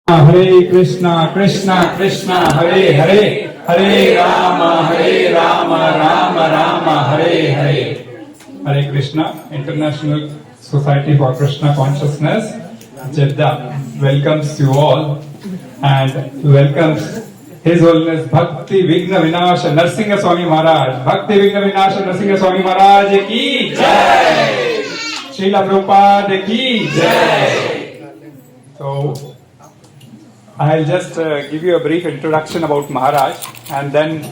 Hare Krishna, Krishna Krishna, Hare Hare, Hare Rama, Rama Rama, Hare Hare. Hare Krishna, International Society for Krishna Consciousness, Jeddah welcomes you all and welcomes His Holiness Bhakti Vigna Vinasha Narsinga Swami Maharaj. Bhakti Vigna Vinasha Narsinga Swami Maharaj ki Jai! Srila Prabhupada ki Jai! So, I'll just give you a brief introduction about Maharaj and then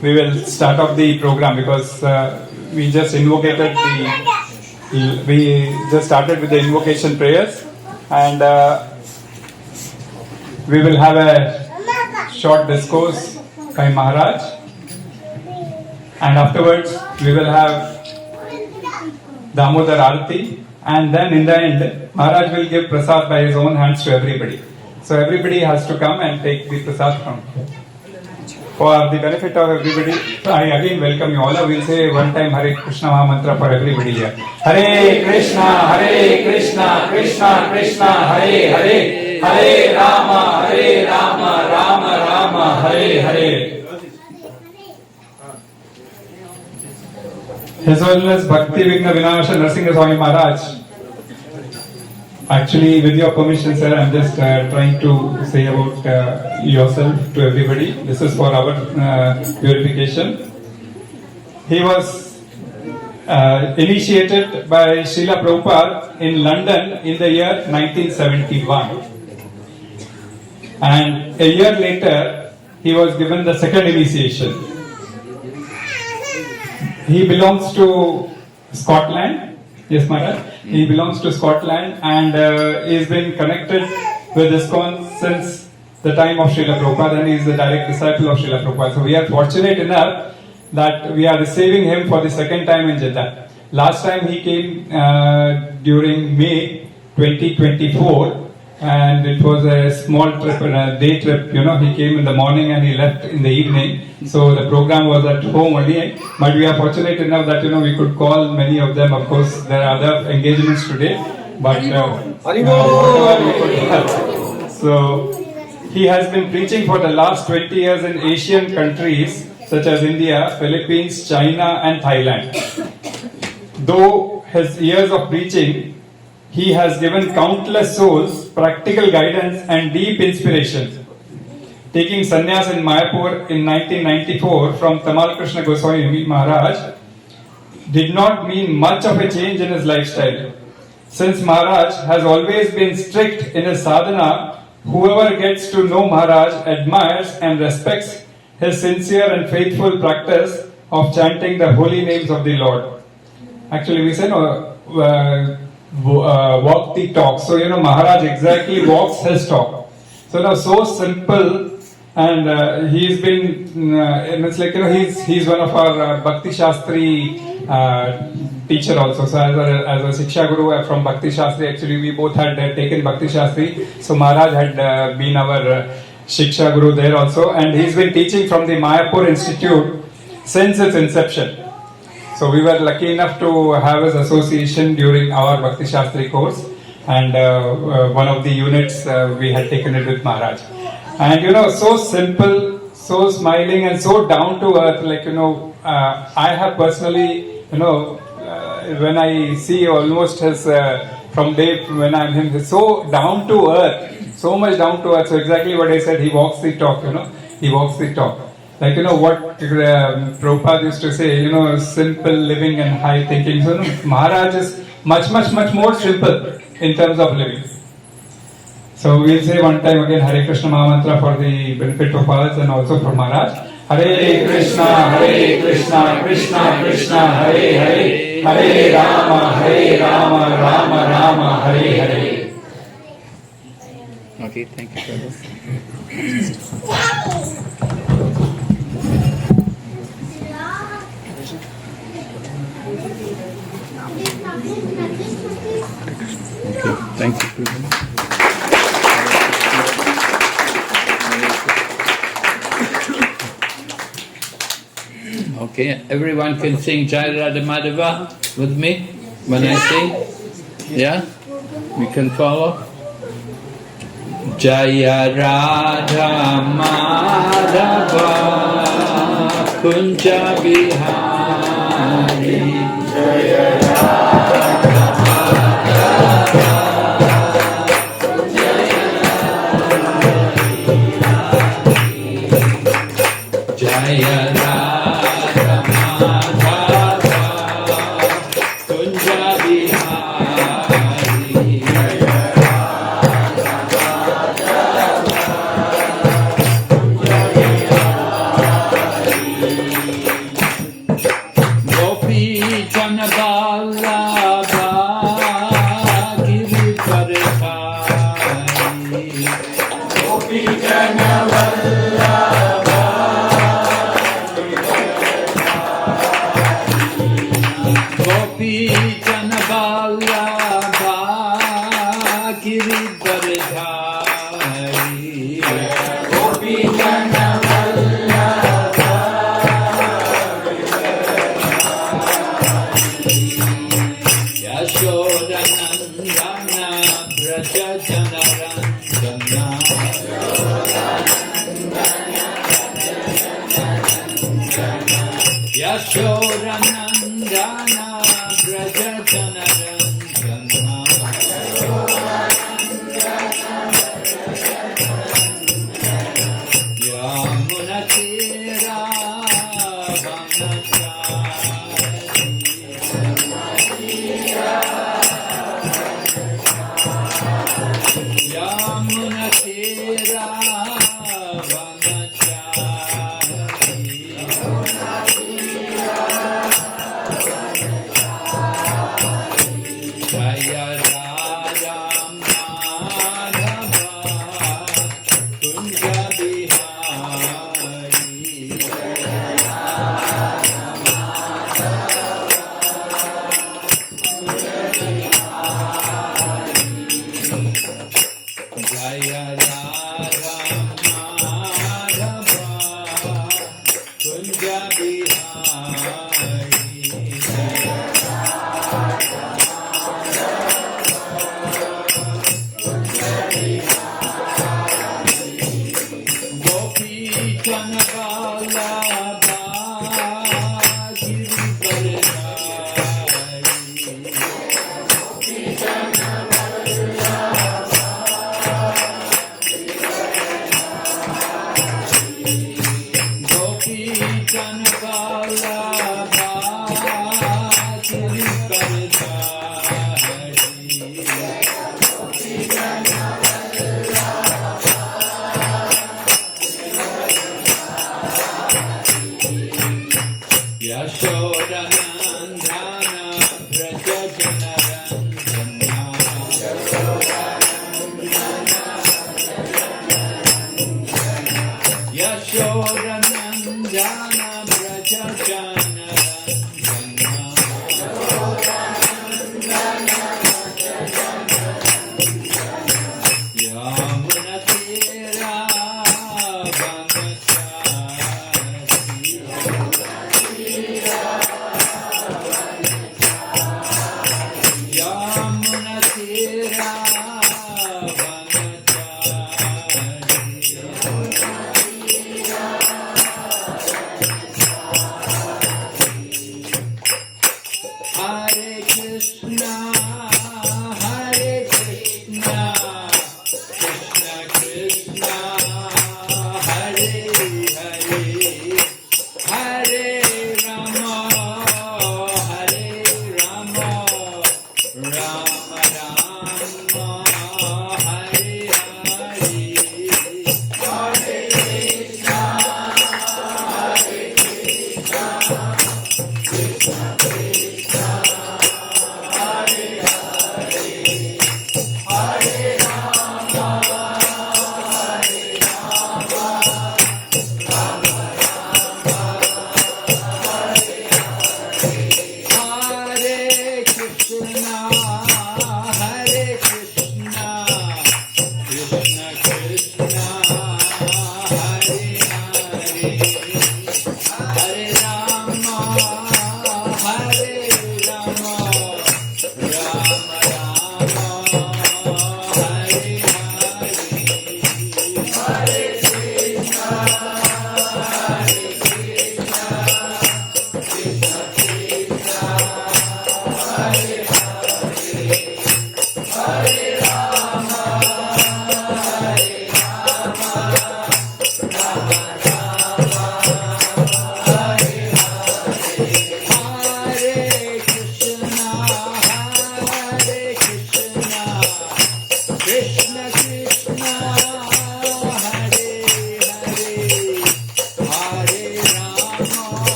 we will start off the program because we just started with the invocation prayers and we will have a short discourse by Maharaj and afterwards we will have Damodar Arati and then in the end Maharaj will give prasad by his own hands to everybody. So everybody has to come and take the prasad from here. For the benefit of everybody, I again welcome you all. I will say one time Hare Krishna Mahamantra for everybody here. Hare Krishna, Krishna Krishna, Hare Hare, Hare Rama, Rama Rama, Hare Hare. His Holiness Bhakti Vigna Vinasha Narsinga Swami Maharaj. Actually, with your permission, sir, I'm just trying to say about yourself to everybody. This is for our purification. He was initiated by Srila Prabhupada in London in the year 1971. And a year later, he was given the second initiation. He belongs to Scotland. Yes, Maharaj. He belongs to Scotland and he's been connected with ISKCON since the time of Srila Prabhupada and he is the direct disciple of Srila Prabhupada. So we are fortunate enough that we are receiving him for the second time in Jeddah. Last time he came during May 2024 and it was a small trip, a day trip, he came in the morning and he left in the evening. So the program was at home only, but we are fortunate enough that we could call many of them. Of course, there are other engagements today, but whatever we could help. So he has been preaching for the last 20 years in Asian countries such as India, Philippines, China, and Thailand. Though his years of preaching, he has given countless souls practical guidance and deep inspiration. Taking sannyas in Mayapur in 1994 from Tamal Krishna Goswami Maharaj did not mean much of a change in his lifestyle. Since Maharaj has always been strict in his sadhana, whoever gets to know Maharaj admires and respects his sincere and faithful practice of chanting the holy names of the Lord. Actually, we say walk the talk. So, Maharaj exactly walks his talk. So, now, so simple. And he's been, it's like, he's one of our Bhakti Shastri teacher also. So as a Shiksha Guru from Bhakti Shastri, actually we both had taken Bhakti Shastri. So Maharaj had been our Shiksha Guru there also. And he's been teaching from the Mayapur Institute since its inception. So we were lucky enough to have his association during our Bhakti Shastri course. And one of the units we had taken it with Maharaj. And so simple, so smiling and so down to earth, like, I have personally, when I see almost his, from day when I'm him, so down to earth, so much down to earth. So exactly what I said, he walks the talk, he walks the talk. Like, what Prabhupada used to say, simple living and high thinking. So, Maharaj is much more simple in terms of living. So we'll say one time again Hare Krishna Mahamantra for the benefit of us and also for Maharaj. Hare Krishna, Krishna Krishna, Hare Hare, Hare Rama, Rama Hare Hare. Okay, thank you for this. Okay, thank you. Okay, everyone can sing Jai Radha Madhava with me when I sing? Yeah? We can follow? Jaya Radha Madhava Kunja Bihari Jaya Radha Madhava Kunja Bihari Gopi Janaballabha Girivardhari Gopi Janaballabha Gopi Janaballabha Girivardhari Gopi Janaballabha Yashodanandana Braja Janaranjana Yashodanandana Braja Janaranjana Yamunatira Yamunatira Jaya Radha Madhava Kunja Bihari Jaya Radha Madhava Kunja Bihari Gopi Janaballabha Girivardhari Gopi Janaballabha Girivardhari Yashodanandana Braja Janaranjana Yashodanandana Braja Janaranjana Yamunatira Yamunatira Hare Krishna, Krishna Krishna,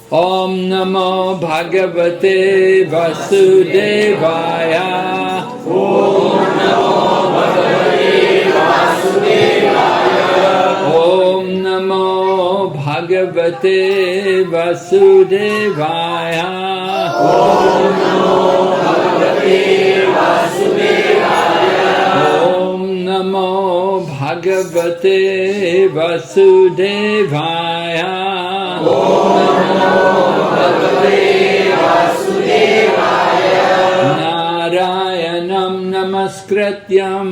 Om Namo Bhagavate Vasudevaya. Om Namo Bhagavate Vasudevaya. Om Namo Bhagavate Vasudevaya. Om Namo Bhagavate Vasudevaya. Om Namo Bhagavate Vasudevaya. Narayanam namaskrityam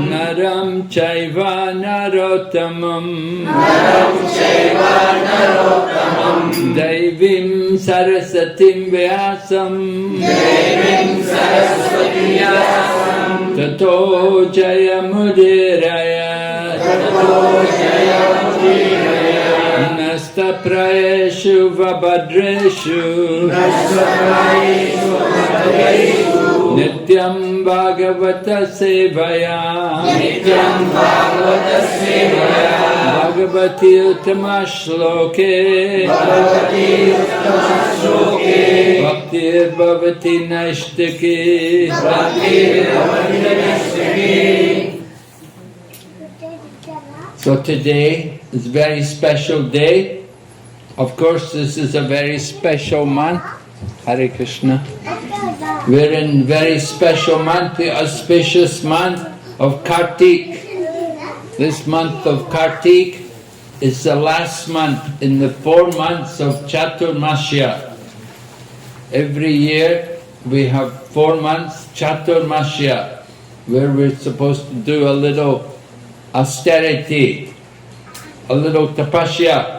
Naram chaiva narottamam Daivim sarasatim vyasam Tato jayamudiraya Nasta praeshu vabhadreshu Nityam bhagavata sevaya Bhagavati uttama shloke Bhaktir bhavati naishtaki So today is a very special day. Of course, this is a very special month. Hare Krishna. We're in very special month, the auspicious month of Kartik. This month of Kartik is the last month in the 4 months of Chaturmasya. Every year we have 4 months Chaturmasya, where we're supposed to do a little austerity, a little tapasya.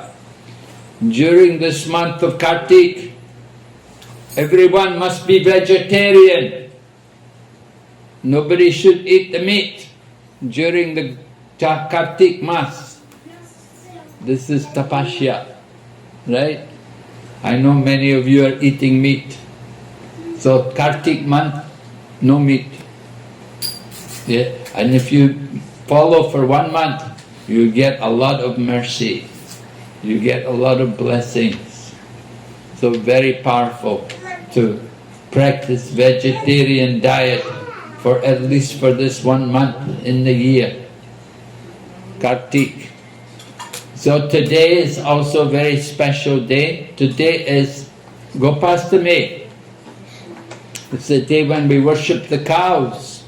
During this month of Kartik, everyone must be vegetarian. Nobody should eat the meat during the Kartik Mas. This is tapasya, right? I know many of you are eating meat. So Kartik month, no meat. Yeah. And if you follow for 1 month, you get a lot of mercy. You get a lot of blessings. So very powerful to practice vegetarian diet for at least for this 1 month in the year. Kartik. So today is also a very special day. Today is Gopastami. It's the day when we worship the cows.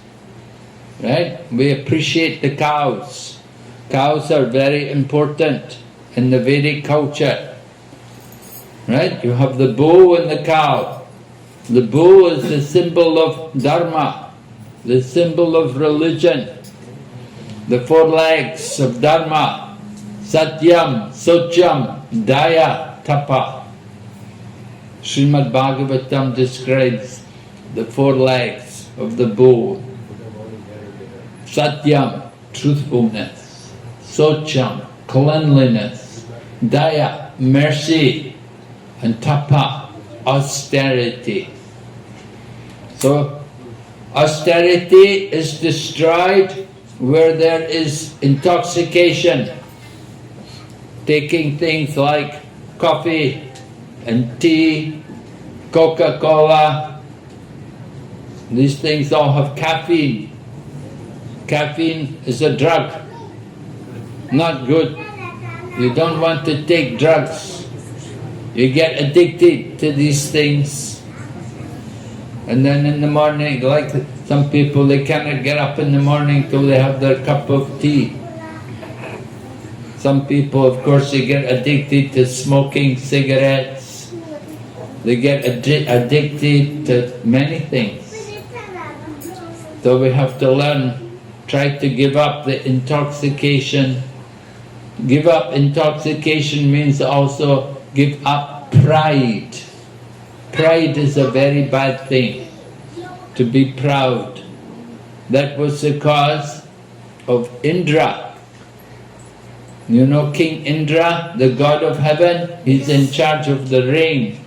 Right? We appreciate the cows. Cows are very important in the Vedic culture. Right? You have the bull and the cow. The bull is the symbol of Dharma, the symbol of religion. The 4 legs of Dharma. Satyam, Socham, Daya, Tapa. Srimad Bhagavatam describes the 4 legs of the bull. Satyam, truthfulness. Socham, cleanliness. Daya, mercy. And Tapa, austerity. So, austerity is destroyed where there is intoxication. Taking things like coffee and tea, Coca-Cola. These things all have caffeine. Caffeine is a drug. Not good. You don't want to take drugs. You get addicted to these things. And then in the morning, like some people, they cannot get up in the morning till they have their cup of tea. Some people, of course, they get addicted to smoking cigarettes. They get addicted to many things. So we have to learn, try to give up the intoxication Give up intoxication means also give up pride. Pride is a very bad thing, to be proud. That was the cause of Indra. You know King Indra, the god of heaven, he's in charge of the rain.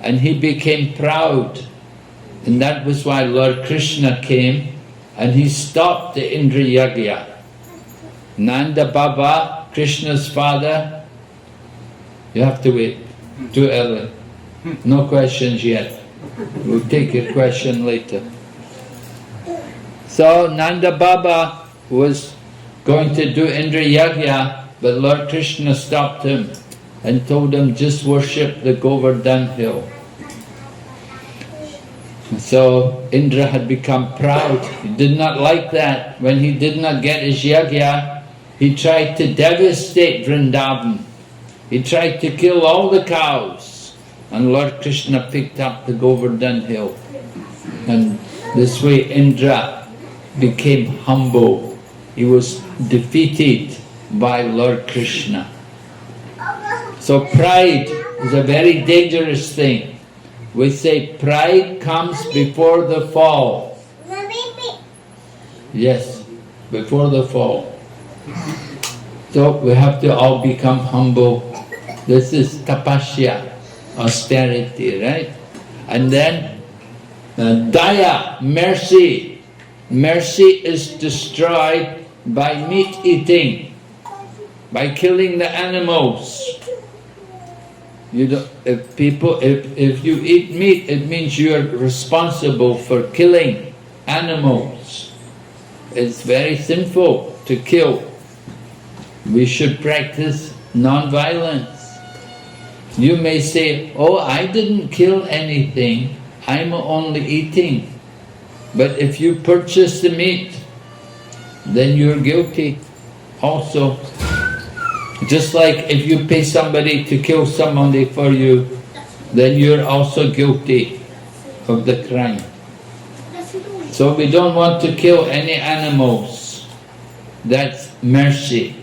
And he became proud. And that was why Lord Krishna came and he stopped the Indra Yagya. Nanda Baba, Krishna's father, you have to wait, too early. No questions yet. We'll take your question later. So Nanda Baba was going to do Indra Yagya, but Lord Krishna stopped him and told him just worship the Govardhan hill. So Indra had become proud. He did not like that. When he did not get his yagya, he tried to devastate Vrindavan. He tried to kill all the cows. And Lord Krishna picked up the Govardhan hill. And this way Indra became humble. He was defeated by Lord Krishna. So pride is a very dangerous thing. We say pride comes before the fall. Yes, before the fall. So we have to all become humble. This is tapasya, austerity, right? And then daya, mercy. Mercy is destroyed by meat eating, by killing the animals. If you eat meat, it means you are responsible for killing animals. It's very sinful to kill. We should practice non-violence. You may say, oh, I didn't kill anything, I'm only eating. But if you purchase the meat, then you're guilty also. Just like if you pay somebody to kill somebody for you, then you're also guilty of the crime. So we don't want to kill any animals. That's mercy.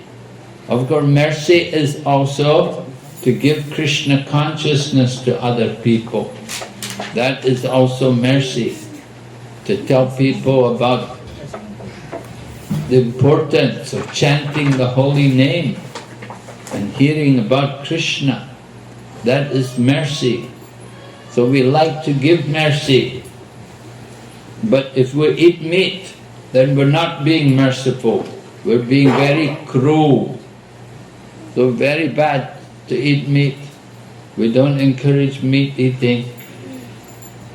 Of course, mercy is also to give Krishna consciousness to other people. That is also mercy. To tell people about the importance of chanting the holy name and hearing about Krishna. That is mercy. So we like to give mercy. But if we eat meat, then we're not being merciful. We're being very cruel. So very bad to eat meat. We don't encourage meat eating.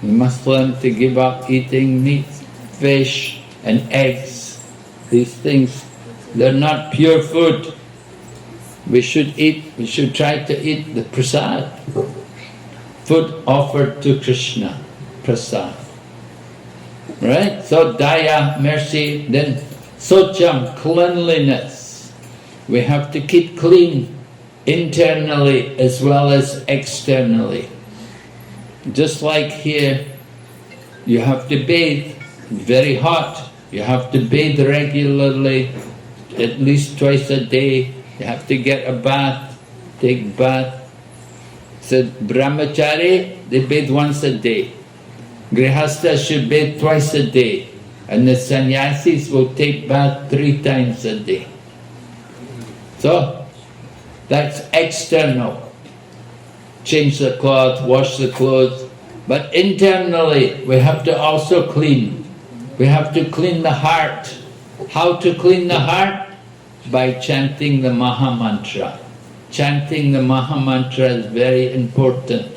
We must learn to give up eating meat, fish and eggs. These things, they're not pure food. We should try to eat the prasad, food offered to Krishna, prasad. Right? So daya, mercy, then socham, cleanliness. We have to keep clean internally as well as externally. Just like here, you have to bathe, very hot. You have to bathe regularly, at least twice a day. You have to get a bath, take bath. So brahmachari, they bathe once a day. Grihastha should bathe twice a day. And the sannyasis will take bath 3 times a day. So, that's external. Change the cloth, wash the clothes. But internally, we have to also clean. We have to clean the heart. How to clean the heart? By chanting the Maha Mantra. Chanting the Maha Mantra is very important.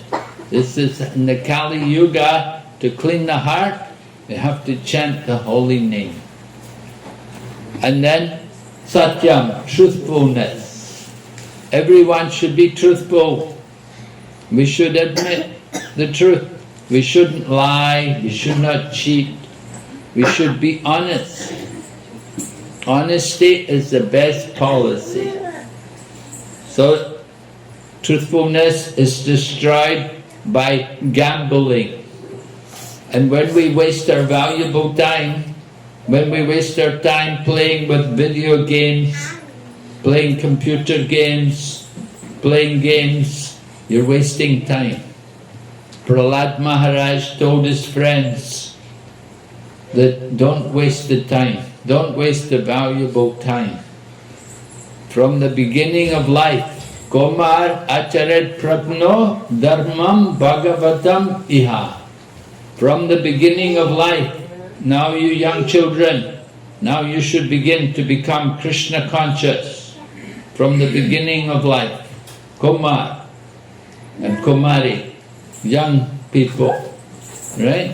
This is in the Kali Yuga. To clean the heart, you have to chant the holy name. And then Satyam, truthfulness. Everyone should be truthful. We should admit the truth. We shouldn't lie, we should not cheat. We should be honest. Honesty is the best policy. So, truthfulness is destroyed by gambling. And when we waste our valuable time, when we waste our time playing with video games, playing computer games, playing games, you're wasting time. Prahlad Maharaj told his friends that don't waste the time, don't waste the valuable time. From the beginning of life, Komar acharet pragno dharmam bhagavatam iha. From the beginning of life, now you young children, now you should begin to become Krishna conscious. From the beginning of life, Komar and Kumari, young people, right?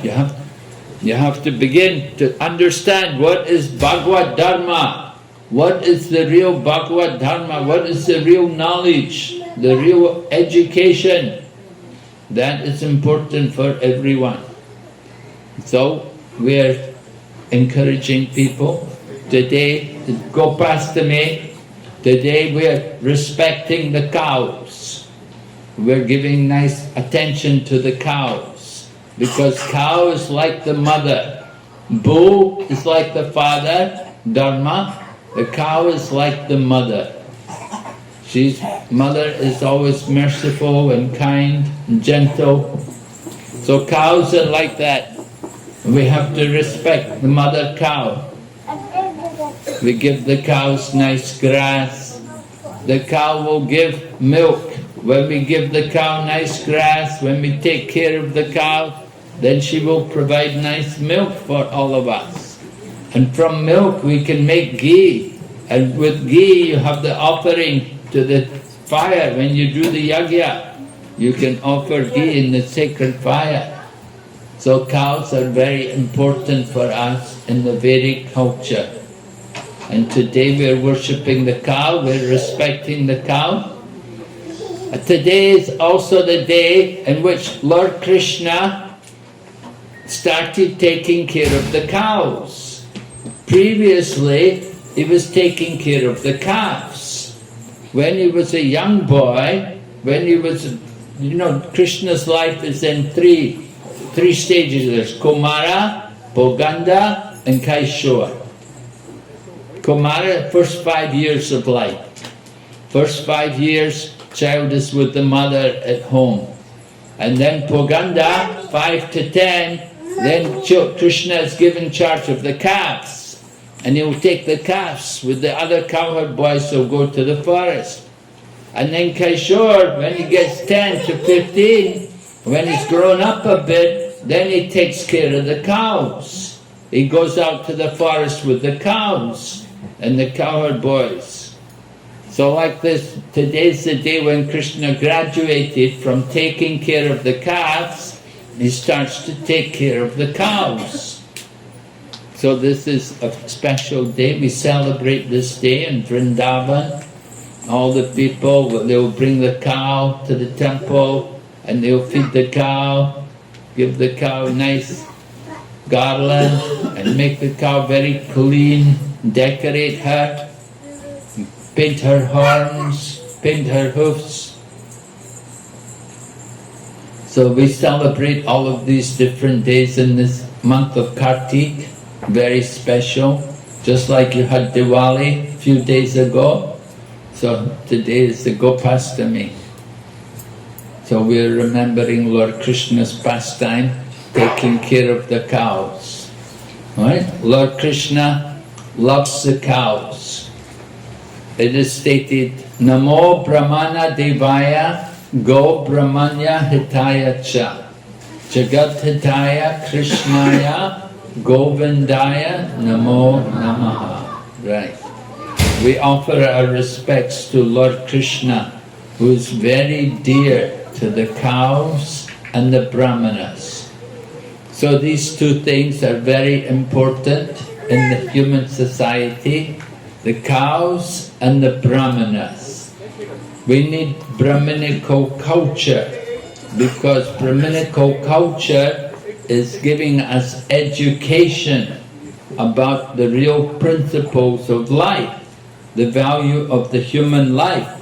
You have to begin to understand what is Bhagavad Dharma, what is the real Bhagavad Dharma, what is the real knowledge, the real education. That is important for everyone. So we are encouraging people today to go past the May. Today we are respecting the cows. We're giving nice attention to the cows because cow is like the mother. Bull is like the father, Dharma. The cow is like the mother. Mother is always merciful and kind and gentle. So cows are like that. We have to respect the mother cow. We give the cows nice grass. The cow will give milk. When we give the cow nice grass, when we take care of the cow, then she will provide nice milk for all of us. And from milk we can make ghee. And with ghee you have the offering to the fire. When you do the yajna, you can offer ghee in the sacred fire. So cows are very important for us in the Vedic culture. And today we are worshipping the cow, we're respecting the cow. Today is also the day in which Lord Krishna started taking care of the cows. Previously, he was taking care of the calves. When he was a young boy, when he was, Krishna's life is in three stages. There's Kumara, Boganda and Kaishora. Kumara, first 5 years of life. First 5 years, child is with the mother at home. And then Poganda, 5 to 10, then Krishna is given charge of the calves. And he will take the calves with the other cowherd boys who go to the forest. And then Kaishor, when he gets 10 to 15, when he's grown up a bit, then he takes care of the cows. He goes out to the forest with the cows and the cowherd boys. So like this, today's the day when Krishna graduated from taking care of the calves, he starts to take care of the cows. So this is a special day. We celebrate this day in Vrindavan. All the people, they will bring the cow to the temple and they will feed the cow, give the cow a nice garland and make the cow very clean, decorate her, paint her horns, paint her hoofs. So we celebrate all of these different days in this month of Kartik. Very special, just like you had Diwali a few days ago. So today is the Gopastami. So we're remembering Lord Krishna's pastime, taking care of the cows. Right? Lord Krishna loves the cows. It is stated, Namo Brahmana Devaya Go Brahmanya Hitaya Cha Jagat Hitaya Krishnaya Govindaya Namo Namaha. Right. We offer our respects to Lord Krishna, who is very dear to the cows and the brahmanas. So these two things are very important in the human society, the cows and the brahmanas. We need Brahminical culture, because Brahminical culture is giving us education about the real principles of life, the value of the human life.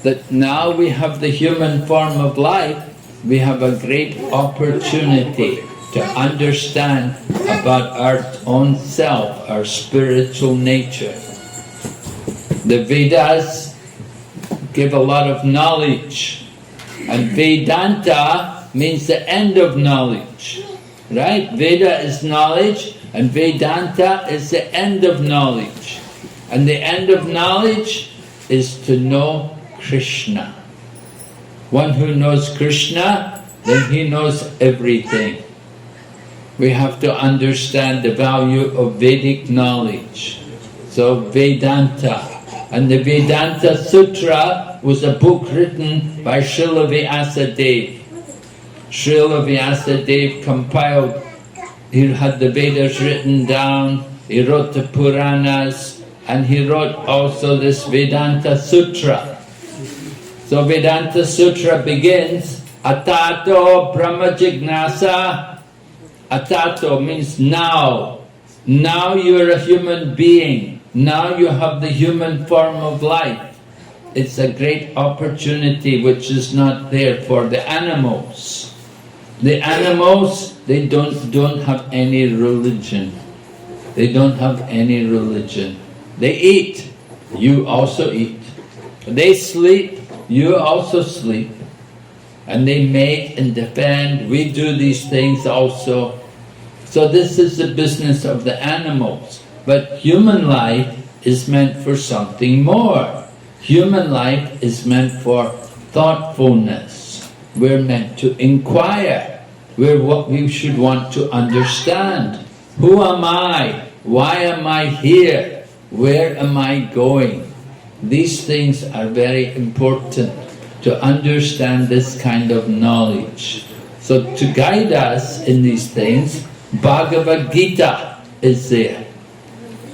That now we have the human form of life, we have a great opportunity to understand about our own self, our spiritual nature. The Vedas give a lot of knowledge, and Vedanta means the end of knowledge, right? Veda is knowledge, and Vedanta is the end of knowledge. And the end of knowledge is to know Krishna. One who knows Krishna, then he knows everything. We have to understand the value of Vedic knowledge. So Vedanta. And the Vedanta Sutra was a book written by Srila Vyasadeva. Srila Vyasadeva compiled, he had the Vedas written down, he wrote the Puranas, and he wrote also this Vedanta Sutra. So Vedanta Sutra begins, Atato Brahma Jignasa. Atato means now. Now you are a human being. Now you have the human form of life. It's a great opportunity which is not there for the animals. The animals, they don't have any religion. They don't have any religion. They eat, you also eat. They sleep, you also sleep. And they mate and defend, we do these things also. So this is the business of the animals. But human life is meant for something more. Human life is meant for thoughtfulness. We're meant to inquire. We're what we should want to understand. Who am I? Why am I here? Where am I going? These things are very important to understand this kind of knowledge. So to guide us in these things, Bhagavad Gita is there.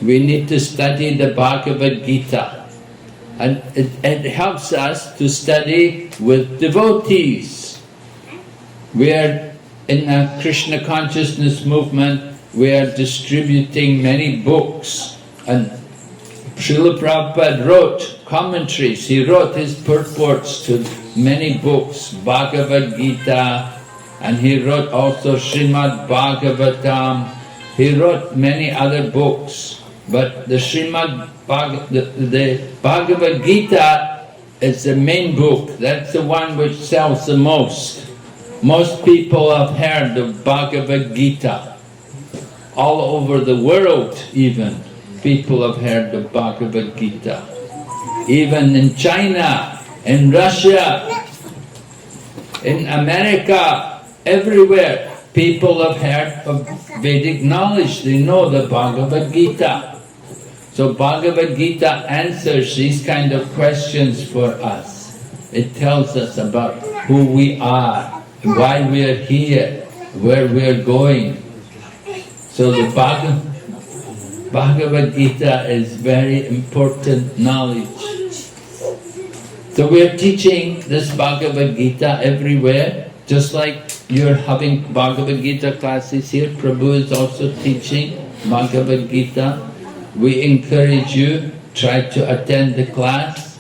We need to study the Bhagavad Gita. And it helps us to study with devotees. We are in the Krishna consciousness movement, we are distributing many books. And Srila Prabhupada wrote commentaries, he wrote his purports to many books, Bhagavad Gita, and he wrote also Srimad Bhagavatam. He wrote many other books, but the Bhagavad Gita is the main book. That's the one which sells the most. Most people have heard of Bhagavad Gita. All over the world even, people have heard of Bhagavad Gita. Even in China, in Russia, in America, everywhere, people have heard of Vedic knowledge. They know the Bhagavad Gita. So Bhagavad Gita answers these kind of questions for us. It tells us about who we are, why we are here, where we are going. So the Bhagavad Gita is very important knowledge. So we are teaching this Bhagavad Gita everywhere, just like you're having Bhagavad Gita classes here. Prabhu is also teaching Bhagavad Gita. We encourage you, try to attend the class.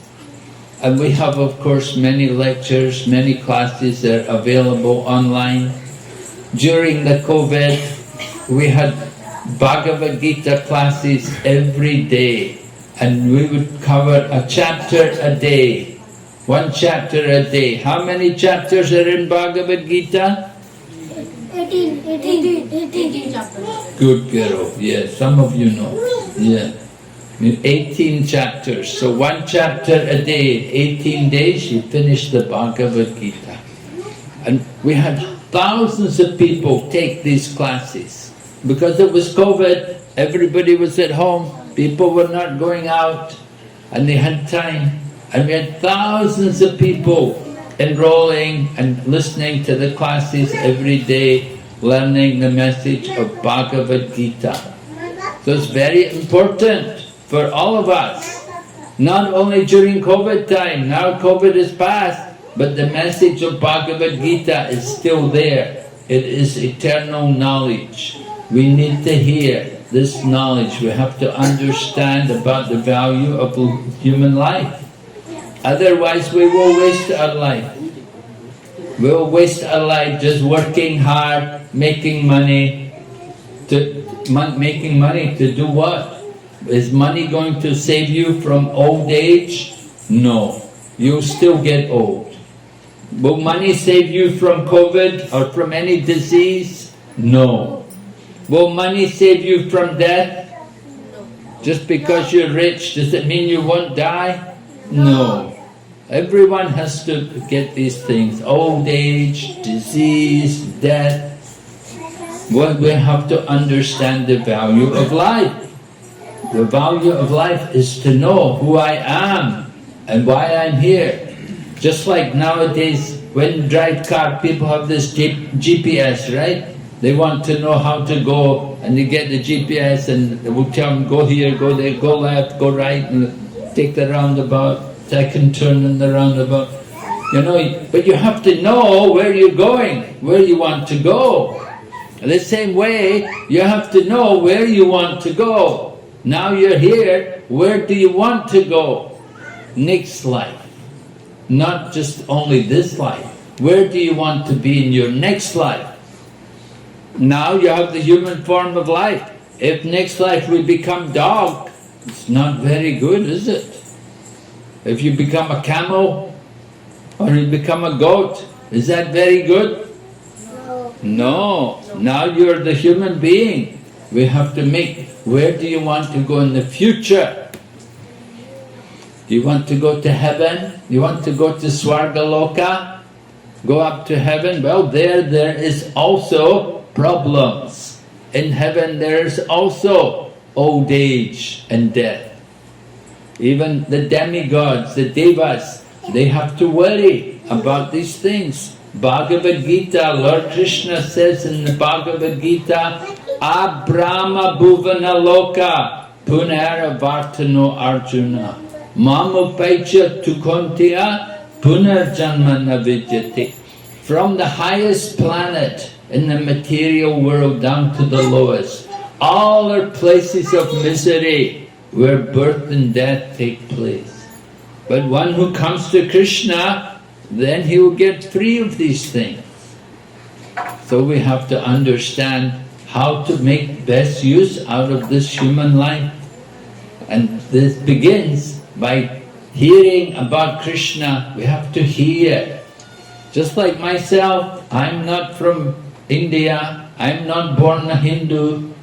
And we have, of course, many lectures, many classes that are available online. During the COVID, we had Bhagavad Gita classes every day. And we would cover a chapter a day. One chapter a day. How many chapters are in Bhagavad Gita? 18 chapters. Good girl, yes, some of you know. Yeah. 18 chapters. So one chapter a day, 18 days, you finish the Bhagavad Gita. And we had thousands of people take these classes. Because it was COVID, everybody was at home, people were not going out, and they had time. And we had thousands of people enrolling and listening to the classes every day, learning the message of Bhagavad Gita. So it's very important for all of us, not only during COVID time, now COVID is past, but the message of Bhagavad Gita is still there. It is eternal knowledge. We need to hear this knowledge. We have to understand about the value of human life. Otherwise we will waste our life. We will waste our life just working hard, making money to do what? Is money going to save you from old age? No. You'll still get old. Will money save you from COVID or from any disease? No. Will money save you from death? Just because you're rich, does it mean you won't die? No. Everyone has to get these things. Old age, disease, death. Well, we have to understand the value of life. The value of life is to know who I am and why I'm here. Just like nowadays, when you drive car, people have this GPS, right? They want to know how to go, and they get the GPS and we'll tell them, go here, go there, go left, go right, and take the roundabout, second turn in the roundabout. You know, but you have to know where you're going, where you want to go. The same way, you have to know where you want to go. Now you're here, where do you want to go? Next life. Not just only this life. Where do you want to be in your next life? Now you have the human form of life. If next life we become dog, it's not very good, is it? If you become a camel or you become a goat, is that very good? No. Now you're the human being. We have to make, where do you want to go in the future? Do you want to go to heaven? You want to go to Swargaloka? Go up to heaven? Well, there is also problems. In heaven there is also old age and death. Even the demigods, the devas, they have to worry about these things. Bhagavad Gita, Lord Krishna says in the Bhagavad Gita, Abrahma bhuvana loka punara vartano arjuna mamupaicha tukontia punarjanma navidyate. From the highest planet in the material world down to the lowest, all are places of misery where birth and death take place. But one who comes to Krishna, then he will get free of these things. So we have to understand how to make best use out of this human life. And this begins by hearing about Krishna. We have to hear. Just like myself, I'm not from India, I'm not born a Hindu,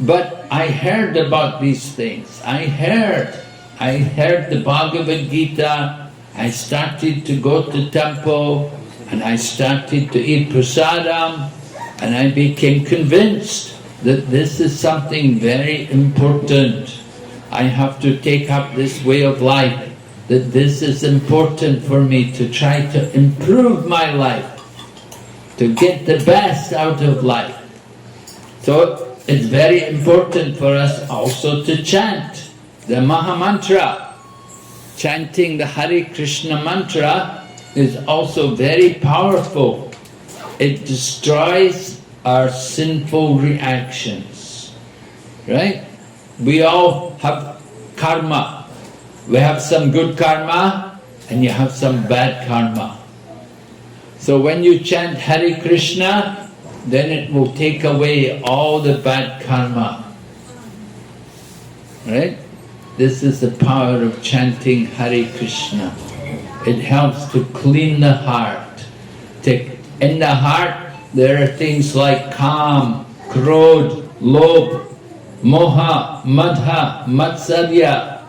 but I heard about these things. I heard the Bhagavad Gita. I started to go to temple and I started to eat prasadam, and I became convinced that this is something very important. I have to take up this way of life, that this is important for me to try to improve my life, to get the best out of life. So it's very important for us also to chant the Maha Mantra. Chanting the Hare Krishna mantra is also very powerful. It destroys our sinful reactions, right? We all have karma. We have some good karma and you have some bad karma. So when you chant Hare Krishna, then it will take away all the bad karma, right? This is the power of chanting Hare Krishna. It helps to clean the heart. In the heart, there are things like Kam, Krodh, Lobh, Moha, Madha, Matsarya,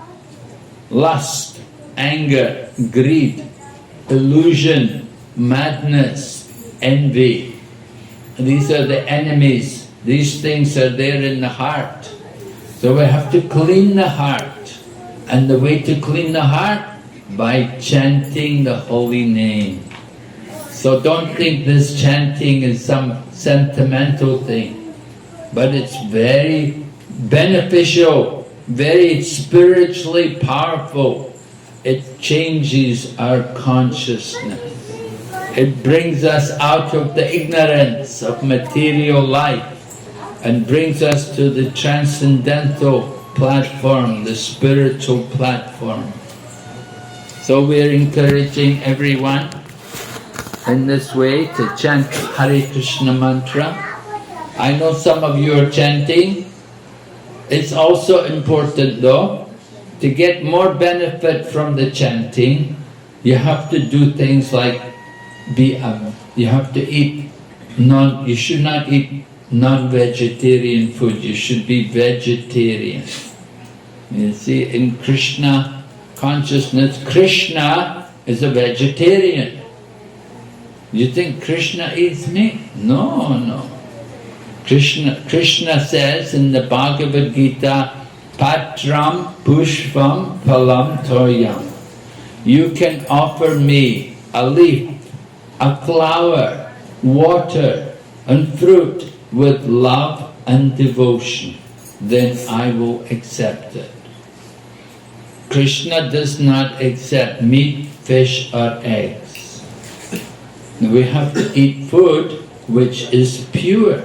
lust, anger, greed, illusion, madness, envy. These are the enemies. These things are there in the heart. So we have to clean the heart. And the way to clean the heart? By chanting the holy name. So don't think this chanting is some sentimental thing, but it's very beneficial, very spiritually powerful. It changes our consciousness. It brings us out of the ignorance of material life and brings us to the transcendental platform, the spiritual platform. So we are encouraging everyone in this way to chant Hare Krishna mantra. I know some of you are chanting. It's also important though, to get more benefit from the chanting, you have to do things like you have to eat you should not eat non-vegetarian food, you should be vegetarian. You see, in Krishna consciousness, Krishna is a vegetarian. You think Krishna eats meat? No, no. Krishna says in the Bhagavad Gita, Patram Pushpam Phalam Toyam. You can offer me a leaf, a flower, water and fruit with love and devotion, then I will accept it. Krishna does not accept meat, fish or eggs. We have to eat food which is pure.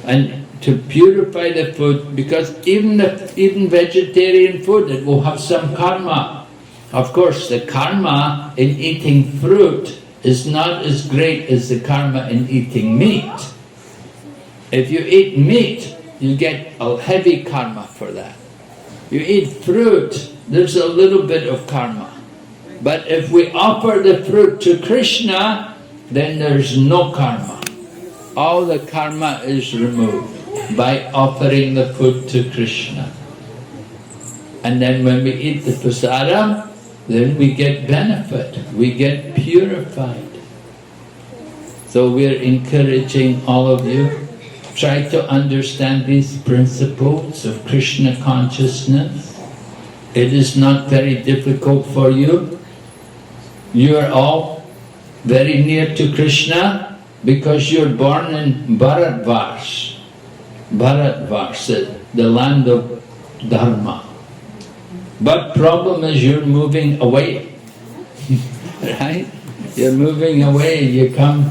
And to purify the food, because even vegetarian food, it will have some karma. Of course, the karma in eating fruit is not as great as the karma in eating meat. If you eat meat, you get a heavy karma for that. You eat fruit, there's a little bit of karma. But if we offer the fruit to Krishna, then there's no karma. All the karma is removed by offering the food to Krishna. And then when we eat the prasadam, then we get benefit, we get purified. So we're encouraging all of you, try to understand these principles of Krishna consciousness. It is not very difficult for you. You are all very near to Krishna because you're born in Bharatvarsh. Bharatvarsh, the land of Dharma. But problem is you're moving away, right? You're moving away, you come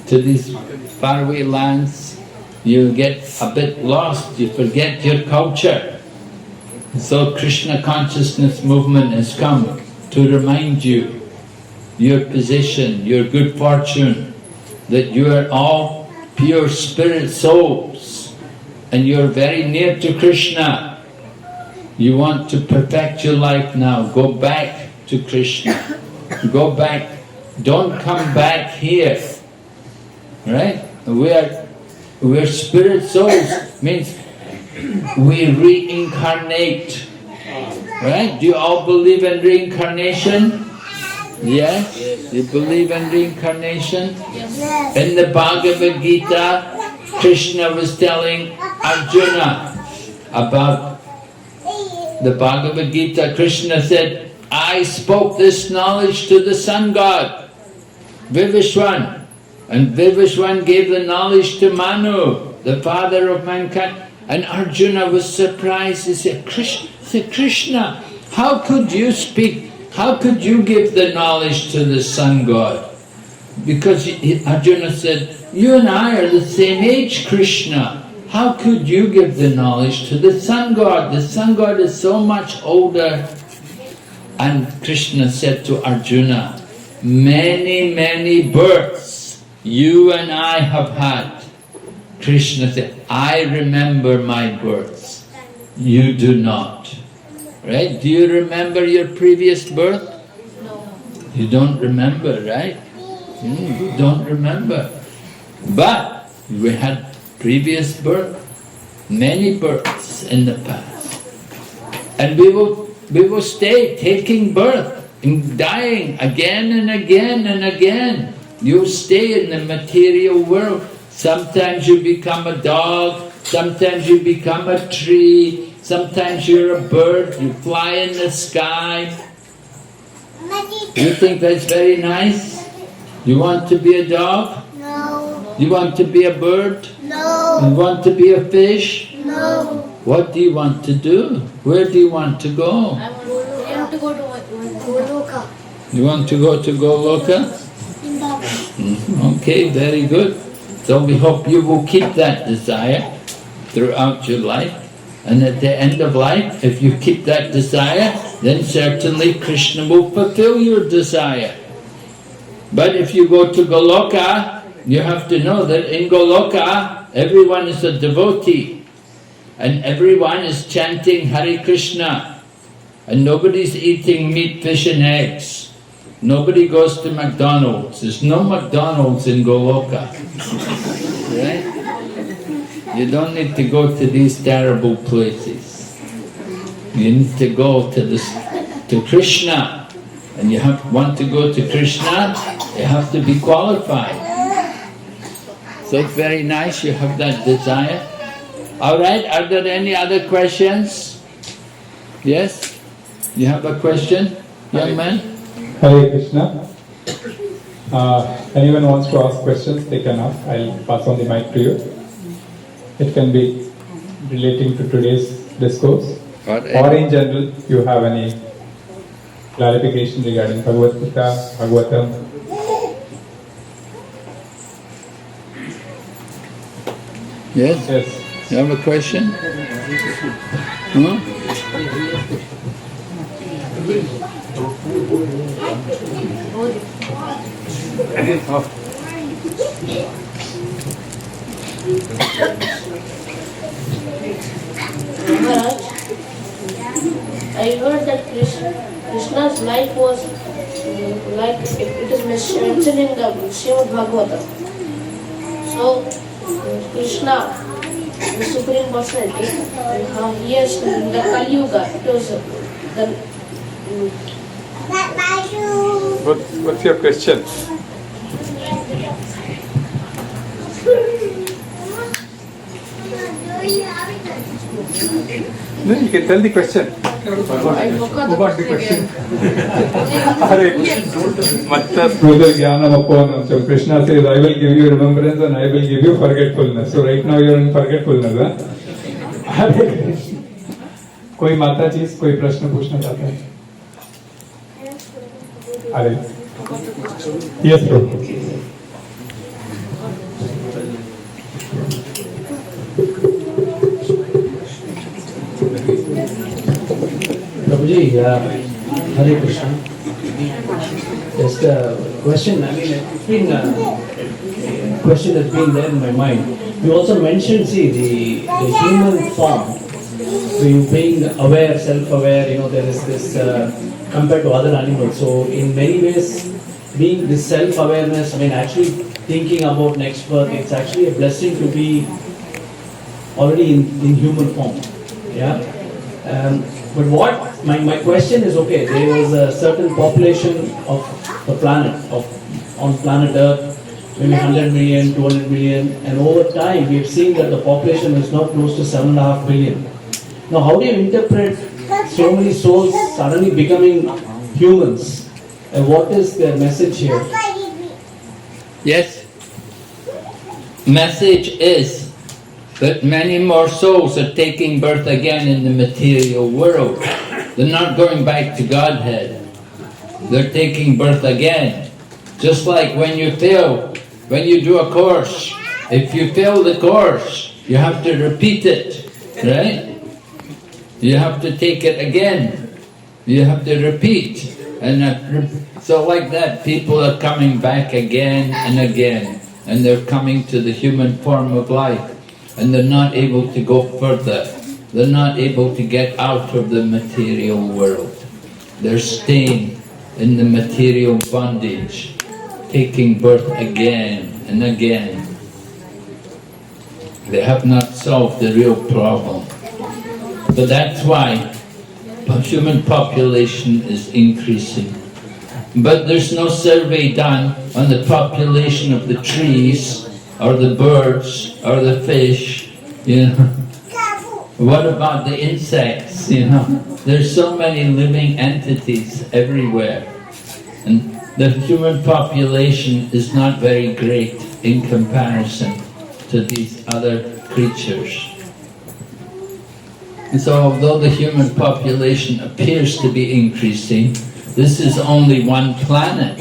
to these faraway lands, you get a bit lost, you forget your culture. So Krishna consciousness movement has come to remind you your position, your good fortune, that you are all pure spirit souls and you're very near to Krishna. You want to perfect your life now, go back to Krishna. Go back, don't come back here. Right? We're spirit souls, means we reincarnate. Right? Do you all believe in reincarnation? Yes? You believe in reincarnation? Yes. In the Bhagavad Gita, Krishna was telling Arjuna about the Bhagavad Gita. Krishna said, I spoke this knowledge to the sun god, Vivishwan. And Vivishwan gave the knowledge to Manu, the father of mankind. And Arjuna was surprised. He said, Krishna, how could you speak? How could you give the knowledge to the sun god? Because Arjuna said, you and I are the same age, Krishna. How could you give the knowledge to the sun god? The sun god is so much older. And Krishna said to Arjuna, many, many births you and I have had. Krishna said, I remember my births. You do not. Right? Do you remember your previous birth? No. You don't remember, right? You don't remember. But we had previous birth, many births in the past. And we will stay taking birth and dying again and again and again. You stay in the material world. Sometimes you become a dog, sometimes you become a tree, sometimes you're a bird, you fly in the sky. You think that's very nice? You want to be a dog? No. You want to be a bird? No. You want to be a fish? No. What do you want to do? Where do you want to go? I want to go to Goloka. You want to go to Goloka? Okay, very good. So we hope you will keep that desire throughout your life. And at the end of life, if you keep that desire, then certainly Krishna will fulfill your desire. But if you go to Goloka, you have to know that in Goloka, everyone is a devotee. and everyone is chanting Hare Krishna, and nobody's eating meat, fish and eggs. Nobody goes to McDonald's. There's no McDonald's in Goloka. Right? You don't need to go to these terrible places. You need to go to Krishna. And you want to go to Krishna, you have to be qualified. So it's very nice you have that desire. Alright, are there any other questions? Yes? You have a question, young man? Hare Krishna. Anyone wants to ask questions, they can ask. I'll pass on the mic to you. It can be relating to today's discourse, or in general, if you have any clarification regarding Bhagavad Gita, Bhagavatam. Yes? Yes. You have a question? Huh? Maharaj, I heard that Krishna's life was like it is mentioned in the Srimad Bhagavatam. So, Krishna, the Supreme Personality, he has in the Kali Yuga, it was the. What's your question? No, you can tell the question. I forgot the question. So Krishna says, I will give you remembrance and I will give you forgetfulness. So right now you are in forgetfulness. Hare Krishna. कोई माता जी कोई प्रश्न पूछना चाहता है? अरे yes Prabhu. Prabhuji, Hare Krishna. Just a question, I mean, it's been a question that's been there in my mind. You also mentioned, see, the human form, being aware, self-aware, there is this, compared to other animals. So, in many ways, being this self-awareness, I mean, actually thinking about next birth, it's actually a blessing to be already in human form. Yeah. But what my question is, okay, there was a certain population of the planet, on planet Earth, maybe 100 million, 200 million, and over time we have seen that the population is now close to 7.5 billion. Now, how do you interpret so many souls suddenly becoming humans? And what is their message here? Yes. Message is that many more souls are taking birth again in the material world. They're not going back to Godhead. They're taking birth again. Just like when you fail, when you do a course, if you fail the course, you have to repeat it, right? You have to take it again. You have to repeat. And so like that, people are coming back again and again. And they're coming to the human form of life. And they're not able to go further. They're not able to get out of the material world. They're staying in the material bondage, taking birth again and again. They have not solved the real problem. So that's why human population is increasing. But there's no survey done on the population of the trees, or the birds, or the fish, What about the insects, There's so many living entities everywhere. And the human population is not very great in comparison to these other creatures. And so although the human population appears to be increasing, this is only one planet.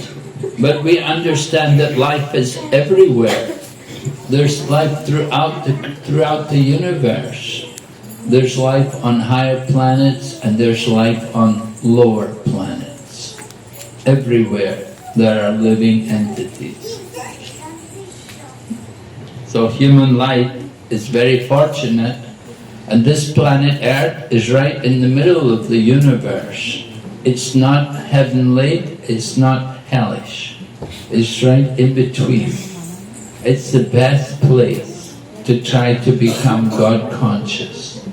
But we understand that life is everywhere. There's life throughout the universe. There's life on higher planets and there's life on lower planets. Everywhere there are living entities. So human life is very fortunate And this planet Earth is right in the middle of the universe. It's not heavenly, it's not hellish. It's right in between. It's the best place to try to become God conscious.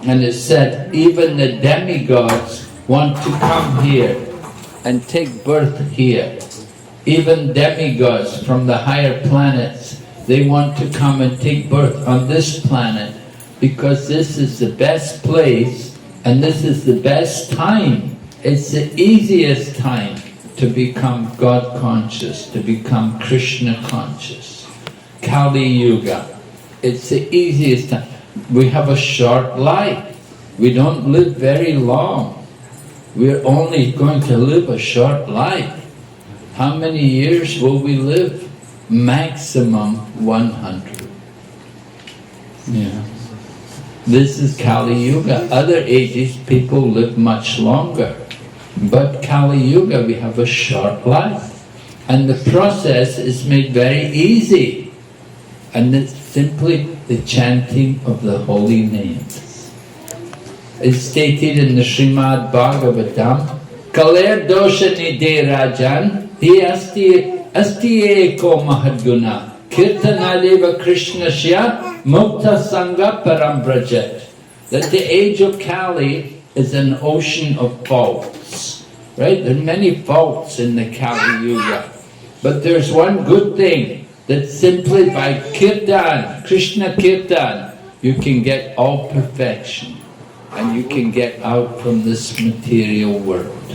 And it's said even the demigods want to come here and take birth here. Even demigods from the higher planets, they want to come and take birth on this planet because this is the best place and this is the best time. It's the easiest time to become God conscious, to become Krishna conscious. Kali Yuga. It's the easiest time. We have a short life. We don't live very long. We're only going to live a short life. How many years will we live? Maximum 100. Yeah. This is Kali Yuga. Other ages people live much longer. But Kali Yuga we have a short life. And the process is made very easy. And it's simply the chanting of the holy names. It's stated in the Srimad Bhagavatam, Kaler dosha nide rajan Hi asti eko mahadguna kirtanadeva krishnasya mukta sangha parambrajat. That the age of Kali is an ocean of faults. Right? There are many faults in the Kali Yuga. But there's one good thing, that simply by kirtan, Krishna kirtan, you can get all perfection. And you can get out from this material world.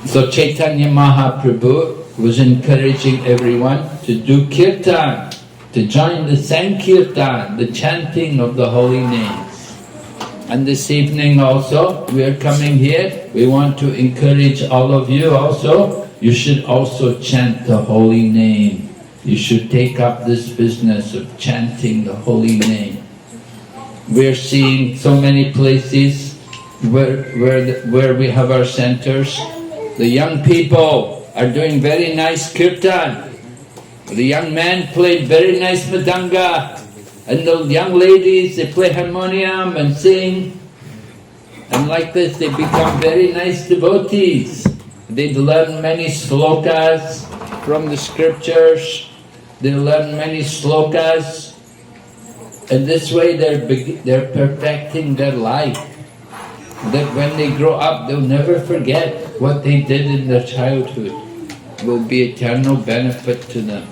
So Chaitanya Mahaprabhu was encouraging everyone to do kirtan, to join the Sankirtan, the chanting of the holy names. And this evening also, we are coming here, we want to encourage all of you also, you should also chant the holy name. You should take up this business of chanting the holy name. We're seeing so many places where we have our centers. The young people are doing very nice kirtan. The young men played very nice madanga. And the young ladies, they play harmonium and sing. And like this, they become very nice devotees. They learn many slokas from the scriptures. They learn many slokas. And this way they're perfecting their life. That when they grow up, they'll never forget what they did in their childhood. It will be eternal benefit to them.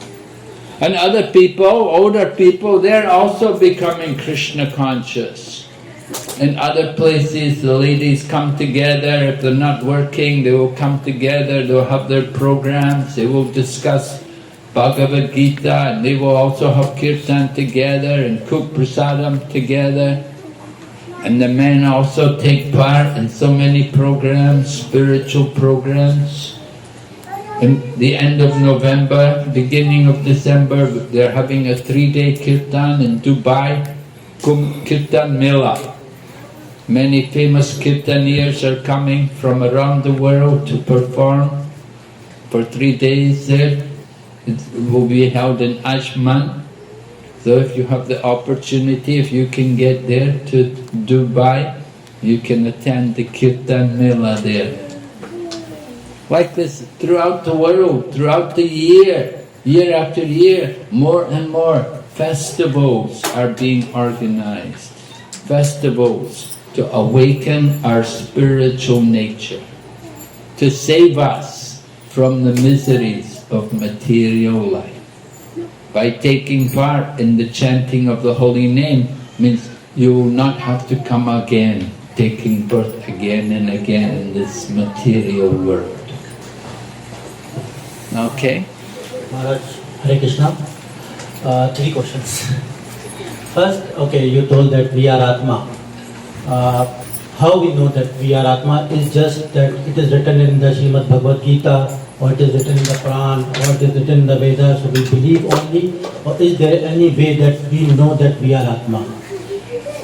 And other people, older people, they're also becoming Krishna conscious. In other places, the ladies come together. If they're not working, they will come together. They'll have their programs. They will discuss Bhagavad Gita, and they will also have kirtan together and cook prasadam together. And the men also take part in so many programs, spiritual programs. In the end of November, beginning of December, they're having a 3-day kirtan in Dubai, Kirtan Mela. Many famous kirtaniers are coming from around the world to perform for 3 days there. It will be held in Ajman. So if you have the opportunity, if you can get there to Dubai, you can attend the Kirtan Mela there. Like this throughout the world, throughout the year after year, more and more festivals are being organized. Festivals to awaken our spiritual nature, to save us from the miseries of material life. By taking part in the chanting of the holy name means you will not have to come again, taking birth again and again in this material world. Okay? Maharaj, Hare Krishna. 3 questions. First, okay, you told that we are Atma. How we know that we are Atma is just that it is written in the Srimad Bhagavad Gita, or it is written in the Quran, or it is written in the Vedas, so we believe only, or is there any way that we know that we are Atma?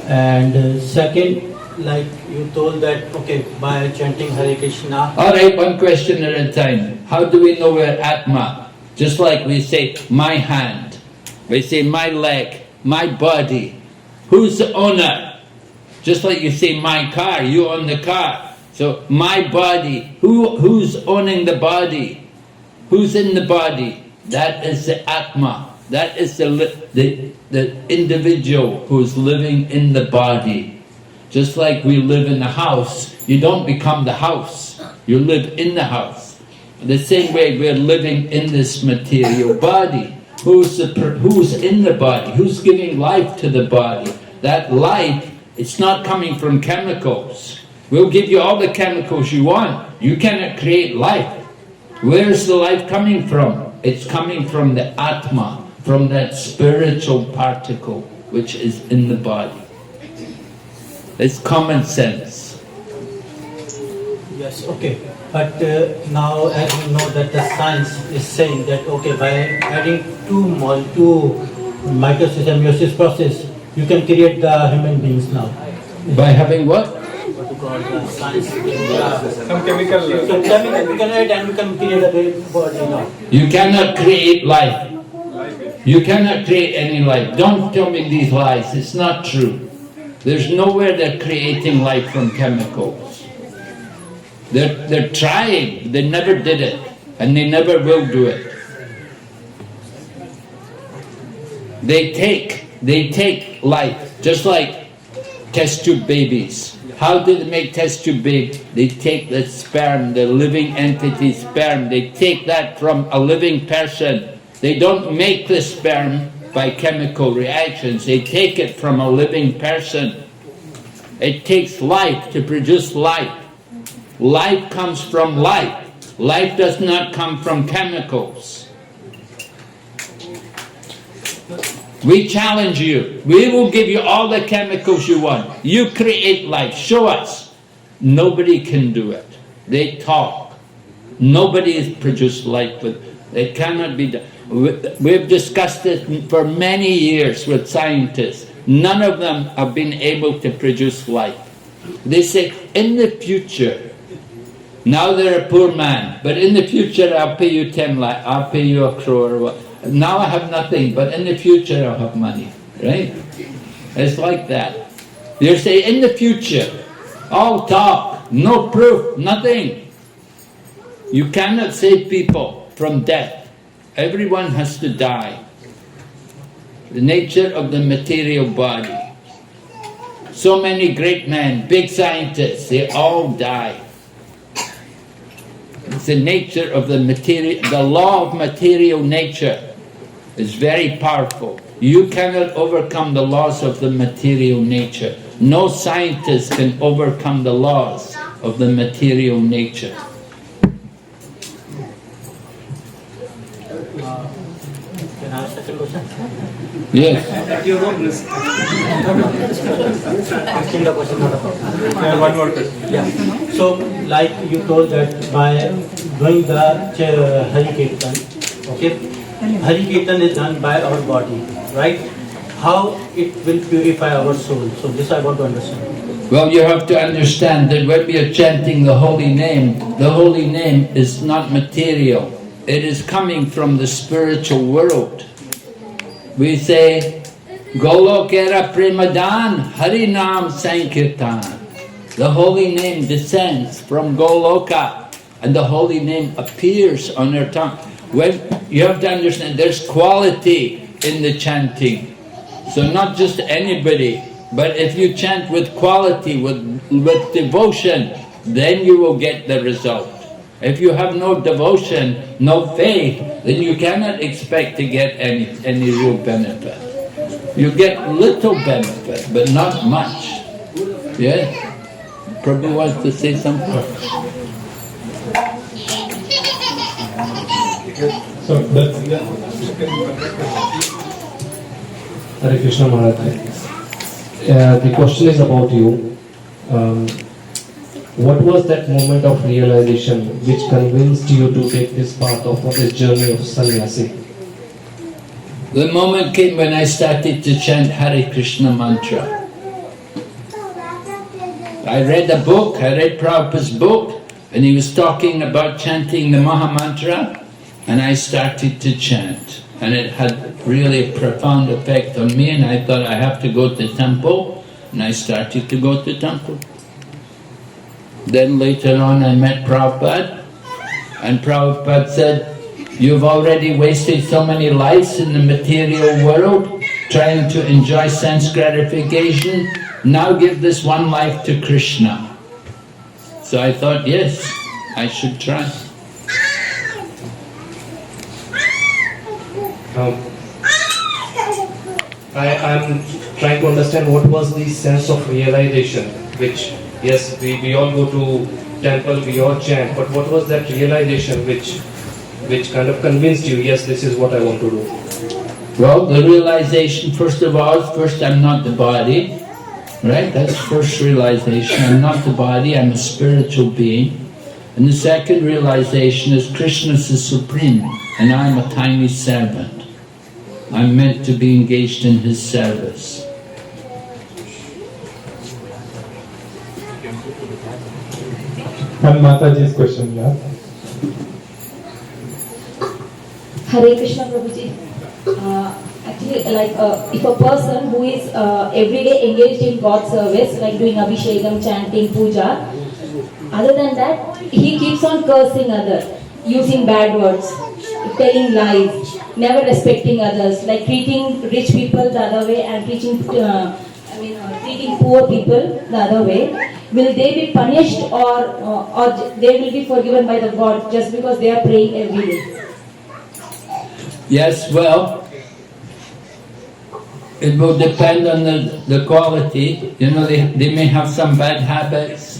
And second, like you told that, okay, by chanting Hare Krishna. Alright, one question at a time. How do we know we're Atma? Just like we say, my hand. We say, my leg, my body. Who's the owner? Just like you say my car, you own the car. So my body, who's owning the body? Who's in the body? That is the Atma. That is the individual who's living in the body. Just like we live in the house, you don't become the house, you live in the house. The same way we're living in this material body. Who's in the body? Who's giving life to the body? That life, it's not coming from chemicals. We'll give you all the chemicals you want. You cannot create life. Where's the life coming from? It's coming from the Atma, from that spiritual particle which is in the body. It's common sense. Yes, okay. But now as we know that the science is saying that, okay, by adding two mitosis and meiosis process, you can create the human beings now. By having what? What you call the science. Some chemical. So we can add and we can create a baby body now. You cannot create life. You cannot create any life. Don't tell me these lies. It's not true. There's nowhere they're creating life from chemicals. They're trying. They never did it. And they never will do it. They take life. Just like test tube babies. How do they make test tube babies? They take the sperm, the living entity sperm. They take that from a living person. They don't make the sperm by chemical reactions. They take it from a living person. It takes life to produce life. Life comes from life. Life does not come from chemicals. We challenge you. We will give you all the chemicals you want. You create life. Show us. Nobody can do it. They talk. Nobody has produced life. It cannot be done. We've discussed this for many years with scientists. None of them have been able to produce life. They say, in the future, now they're a poor man, but in the future I'll pay you 10 lakh, I'll pay you a crore. Or what. Now I have nothing, but in the future I'll have money, right? It's like that. You say, in the future, all talk, no proof, nothing. You cannot save people from death. Everyone has to die. The nature of the material body. So many great men, big scientists, they all die. It's the nature of the material, the law of material nature is very powerful. You cannot overcome the laws of the material nature. No scientist can overcome the laws of the material nature. Can I ask a question? Yes. At your own risk. Asking the question, not a problem. Yeah, one more question. Yeah. So, like you told that by doing the Hari Kirtan, okay? Hari Kirtan is done by our body, right? How it will purify our soul? So this I want to understand. Well, you have to understand that when we are chanting the holy name is not material. It is coming from the spiritual world. We say, Golokera Premadan Harinam Sankirtan. The holy name descends from Goloka and the holy name appears on our tongue. When you have to understand there's quality in the chanting. So not just anybody, but if you chant with quality, with devotion, then you will get the result. If you have no devotion, no faith, then you cannot expect to get any real benefit. You get little benefit, but not much. Yes? Prabhu wants to say something. So that's Hare Krishna Maharaj. The question is about you. What was that moment of realization which convinced you to take this path of this journey of sannyasi? The moment came when I started to chant Hare Krishna mantra. I read a book, I read Prabhupada's book, and he was talking about chanting the Maha Mantra, and I started to chant. And it had really a profound effect on me, and I thought I have to go to the temple and I started to go to temple. Then later on I met Prabhupada, and Prabhupada said, "You've already wasted so many lives in the material world trying to enjoy sense gratification. Now give this one life to Krishna." So I thought, yes, I should try. I'm trying to understand what was the sense of realization, which, yes, we all go to temple, we all chant, but what was that realization which kind of convinced you, yes, this is what I want to do? Well, the realization, first of all, is first I'm not the body, right? That's first realization. I'm not the body, I'm a spiritual being. And the second realization is Krishna is the supreme, and I'm a tiny servant. I'm meant to be engaged in his service. And Mataji's question, yeah. Hare Krishna Prabhuji. Actually, if a person who is every day engaged in God's service, like doing abhishekam, chanting, puja, other than that, he keeps on cursing others, using bad words, telling lies, never respecting others, like treating rich people the other way and treating poor people the other way. Will they be punished or they will be forgiven by the God just because they are praying every day? Yes, well, it will depend on the quality. You know, they may have some bad habits,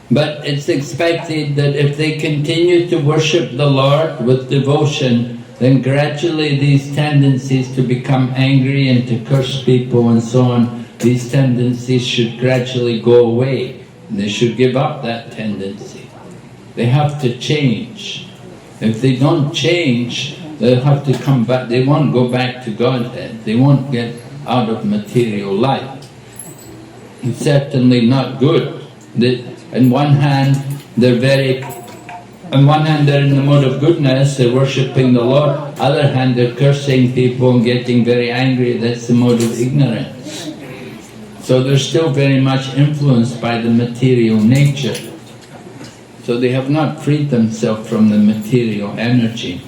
but it's expected that if they continue to worship the Lord with devotion, then gradually these tendencies to become angry and to curse people and so on, these tendencies should gradually go away. They should give up that tendency. They have to change. If they don't change, they'll have to come back. They won't go back to Godhead. They won't get out of material life. It's certainly not good. On one hand, they're in the mode of goodness, they're worshipping the Lord. Other hand, they're cursing people and getting very angry. That's the mode of ignorance. So they're still very much influenced by the material nature. So they have not freed themselves from the material energy.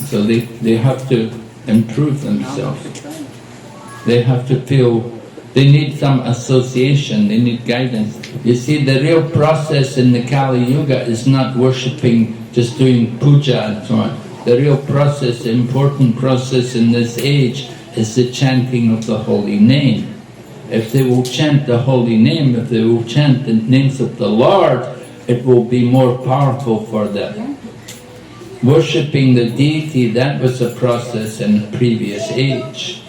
So they have to improve themselves. They have to feel, they need some association, they need guidance. You see, the real process in the Kali Yuga is not worshipping, just doing puja and so on. The real process, the important process in this age is the chanting of the holy name. If they will chant the holy name, if they will chant the names of the Lord, it will be more powerful for them. Worshipping the deity, that was a process in the previous age.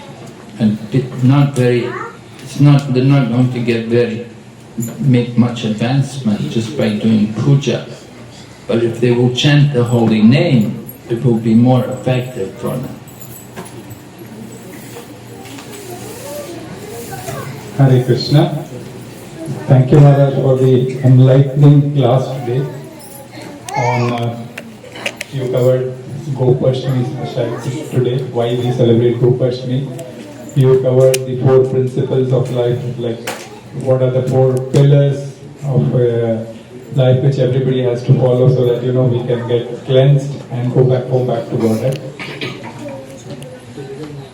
And they're not going to make much advancement just by doing puja. But if they will chant the holy name, it will be more effective for them. Hare Krishna. Thank you, Maharaj, for the enlightening class today. You covered Gopashtami speciality today, why we celebrate Gopashtami. You covered the 4 principles of life, like what are the 4 pillars of life which everybody has to follow so that we can get cleansed and go back to Godhead.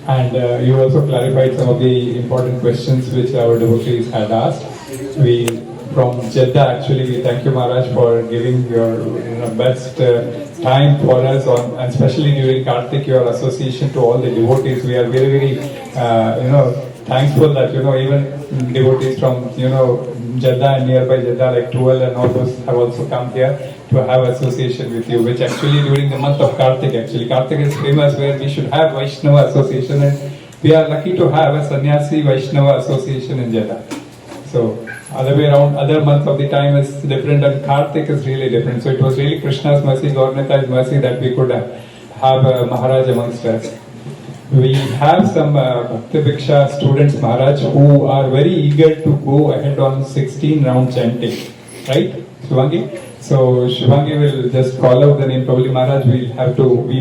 And you also clarified some of the important questions which our devotees had asked. From Jeddah, actually, we thank you, Maharaj, for giving your best time for us, and especially during Kartik, your association to all the devotees. We are very, very, thankful that even devotees from Jeddah and nearby Jeddah, like Tual and all those, have also come here to have association with you. Which actually during the month of Kartik, Kartik is famous where we should have Vaishnava association, and we are lucky to have a Sannyasi Vaishnava association in Jeddah. So other way around, other months of the time is different, and Kartik is really different. So it was really Krishna's mercy, Gaurnata's mercy that we could have Maharaj amongst us. We have some Bhakti Bhiksha students, Maharaj, who are very eager to go ahead on 16 round chanting. Right, Shivangi? So Shivangi will just call out the name. Probably Maharaj we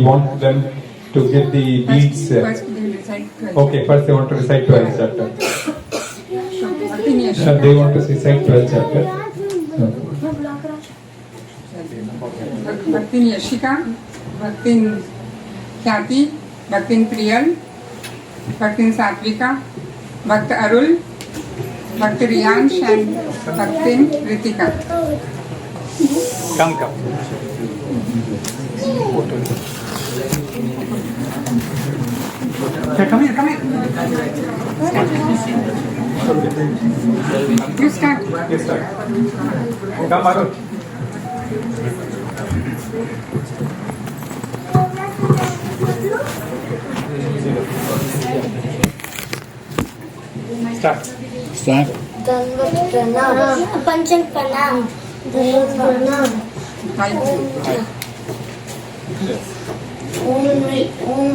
want them to give the beads. First they recite 12. Okay, first they want to recite 12 chapter. they want to recite 12th chapter. भक्तिन यशिका, भक्तिन ख्याति, भक्तिन प्रियल, भक्तिन सात्विका, भक्त अरुल, भक्त Riyansh and Bhaktin Ritika. Come. Okay, come here. You start. Yes, sir. Come, Arun. Start. दंडवत प्रणाम, पंचंग प्रणाम, दंडवत प्रणाम. ओम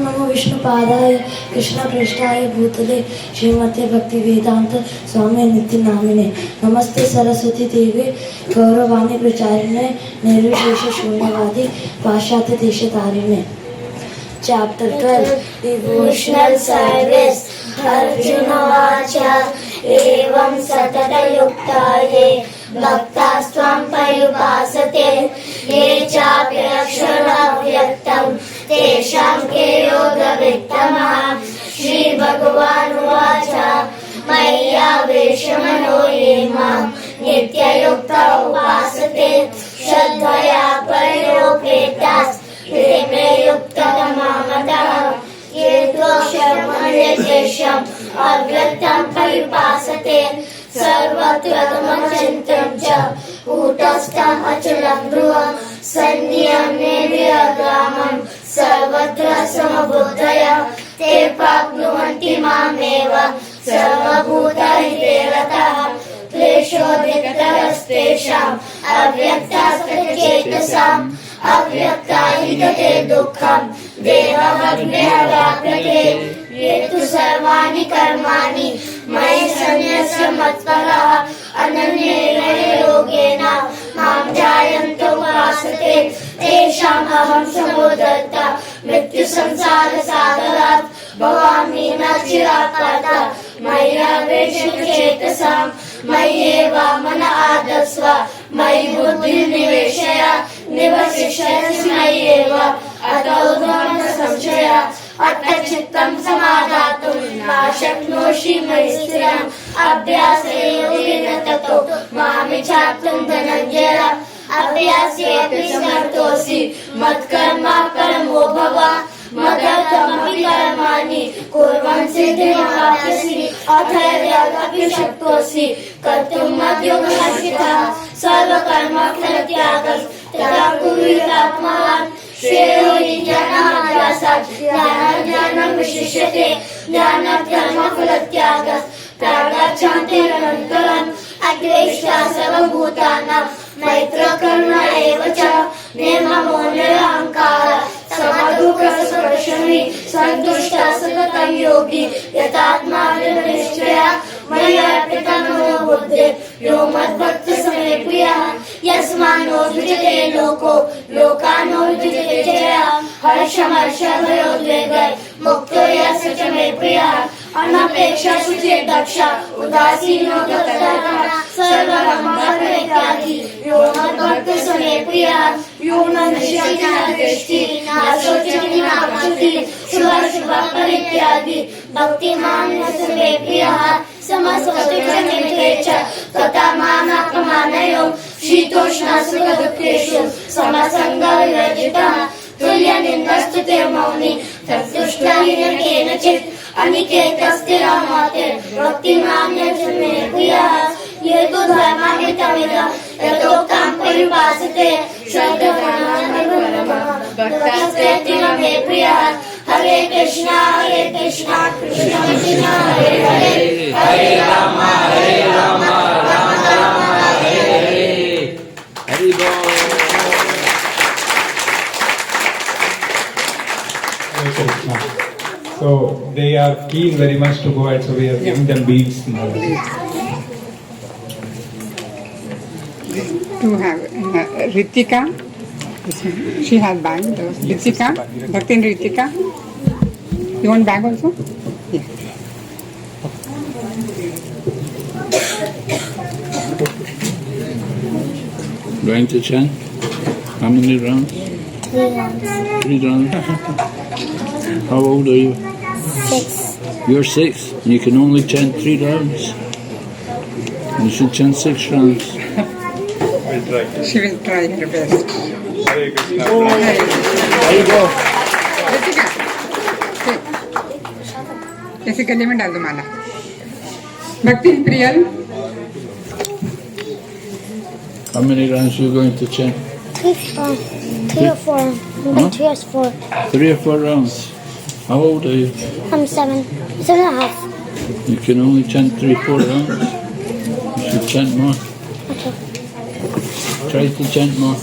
नमो विष्णुपादाय कृष्ण पृष्ठाय भूतले श्रीमते भक्ति वेदांत स्वामी नित्य नामिने नमस्ते सरस्वती देवी गौरवाणी प्रचारिणे निर्विशेष शून्यवादी पाश्चात्य देशतारिणे. Chapter 12 Devotional Service. Arjuna Vacha Evam Satata Yukta Ye Bhaktasvam Payupasate Ye Chapyakshara Vyaktam Tesham Ke Yoga Vittamah. Shri Bhagavan Vacha Maya Veshamano Yemam Nitya Yukta Upasate Shraddhaya Pariyopetas Preme Yukta Mamata Yedvaksham Avyaktam Paripasate Sarvatvatamachintam Cha Utastam Achalam Dhruvam Sandhyam Nevyagramam Sarvatra Samabuddhaya Te Papnuvanti Mameva Sarvabhuta Hideratah Kleshodiktarastesham Avyaktastachetasam अव्यक्ताहिते दुःखं देवमग्नेहव्याकृते ये तु सर्वाणि कर्माणि मयि सन्न्यस्य मत्परः अनन्येन योगेन मां ध्यायन्तो उपासते तेषाम् अहं समुद्धर्ता मृत्युसंसारसागरात् भवामि न चिरात् मय्यावेशितचेतसां मय्येव मन आदस्व मयि बुद्धिं निवेशय निवसिष्यसि मय्येव अतो न संशय अत्र चित्तं समाधातुं न शक्नोषि मयि स्थिरम् अभ्यासेन ततो मामिच्छाप्तुं धनञ्जय अभ्यासेऽपि समर्थोऽसि मत्कर्मा परमो भव मदर्थमपि कर्माणि कुर्वन् सिद्धिमवाप्स्यसि अथैर्यागपि शक्तोऽसि कर्तुं मद्योगहर्षितः सर्वकर्मफलत्यागः तथा कुरु यदात्मवान् श्रेयो हि ज्ञानाभ्यासात् ज्ञानं विशिष्यते ज्ञानात् कर्मफलत्यागः प्रागाच्छान्तिरनन्तरम् अद्वेष्टा सर्वभूतानां मैत्रकरुणा एव च निर्ममो निरहङ्कारः समदुःखसुखक्षमी सन्तुष्टः सततं योगी यतात्मा दृढनिश्चयः मय्यर्पितमनो बुद्धिः यो मद्भक्तः मे प्रियः यस्मान्नो द्विजते लोको लोकानो द्विजते च हर्षमर्षभयोद्वेगैः मुक्तो यस्य च मे प्रियः अनपेक्षा शुचिः दक्ष उदासीनो गतः सर्वकर्मफलत्यागी यो मद्भक्तः मे प्रियः यो न नश्यति न द्वेष्टि न शोचति न काङ्क्षति शुभाशुभः परित्यागी भक्तिमान् यस्य मे प्रियः समस्तुच्छते च तथा मानापमानयोः शीतोष्णसुखदुःखेषु समसङ्गविवर्जितः तुल्यनिन्दस्तुते मौनी तत्तुष्टः हि न केनचित् अनिकेतस्थिरमते भक्तिमान् यस्य मे प्रियः ये तु धर्मामृतमिदं यथोक्तं परिपासते श्रद्धमानः मे प्रियः हरे Krishna Krishna Krishna Hare Hare Hare Ram Ram Ram Hare Hare. Hari Bol. So they are keen very much to go ahead, so we are giving them beads. To have Ritika. She has bag. Ritika. Bhaktin Ritika. You want bag also? Yeah. Going to chant? How many rounds? 3 rounds. 3 rounds. How old are you? 6. You're 6. You can only chant 3 rounds. You should chant 6 rounds. She will try her best. There you go. Ritika, ठीक. ऐसे गले में डाल दो माला. भक्ति Priyal. How many rounds are you going to chant? 3 or 4. Maybe 3 or 4. 3 or 4 rounds. How old are you? I'm 7. 7 and a half. You can only chant 3-4 rounds. You should chant more. Okay. Try to chant more.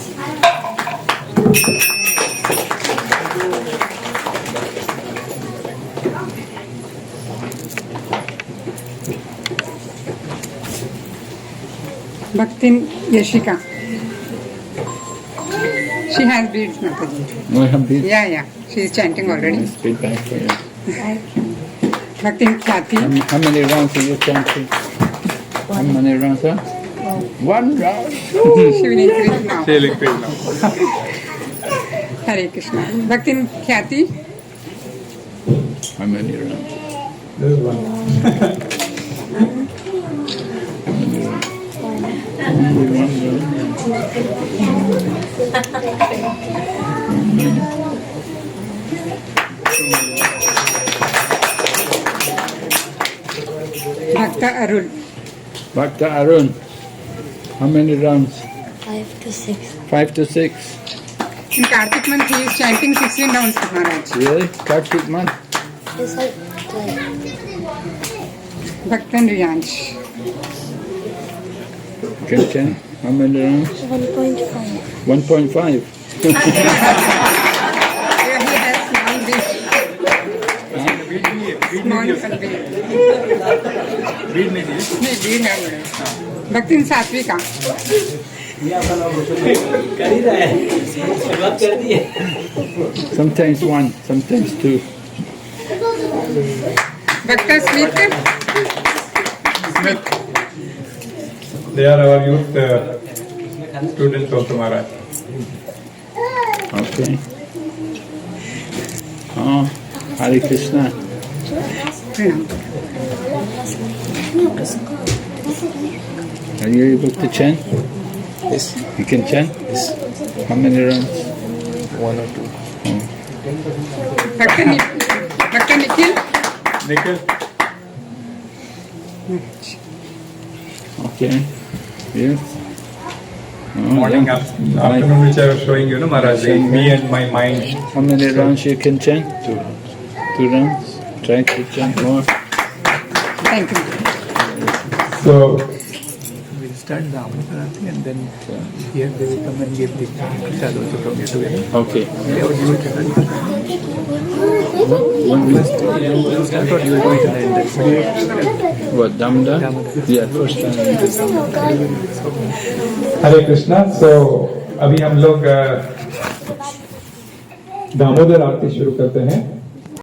Bhaktin Yashika. She has beads, Mataji. No, I have beads. Yeah. She is chanting already. Feedback for you. Bhaktin Khyati. How many rounds are you chanting? How many rounds? Huh? 1 round. She will increase now. She'll increase now. Hare Krishna. Bhaktin Khyati. How many rounds? This is one. How many rounds? Only 1 round. Bhakta Arun. Bhakta Arun. How many rounds? 5 to 6. 5 to 6. In Kartik month he is chanting 16 rounds, Maharaj. Really? Kartik month? It's like Bhaktan Riyansh. Can chant? How many rounds? 1.5. 1.5. Here he has small bead. Small bead. नहीं bead है बड़े. Bhaktin Satvika. Sometimes 1, sometimes 2. Bhakta Smith. They are our youth students also, Maharaj. Okay. Oh, Hare Krishna. Are you able to chant? Yes. You can chant? Yes. How many rounds? 1 or 2. Bhakta Nikhil. Nikhil. Okay. Yes. Oh, Morning, yeah. afternoon, which I was showing you, no, Maharaj. Me and my mind. How many rounds you can chant? 2 rounds. Try to chant more. Thank you. So, We'll start the Amarati and then here they will come and give the prasad also from here together. Okay. Or you will start or you will go into the end. What, Damda? Yeah, first time. Hare Krishna. So, अभी हम लोग दामोदर आरती शुरू करते हैं.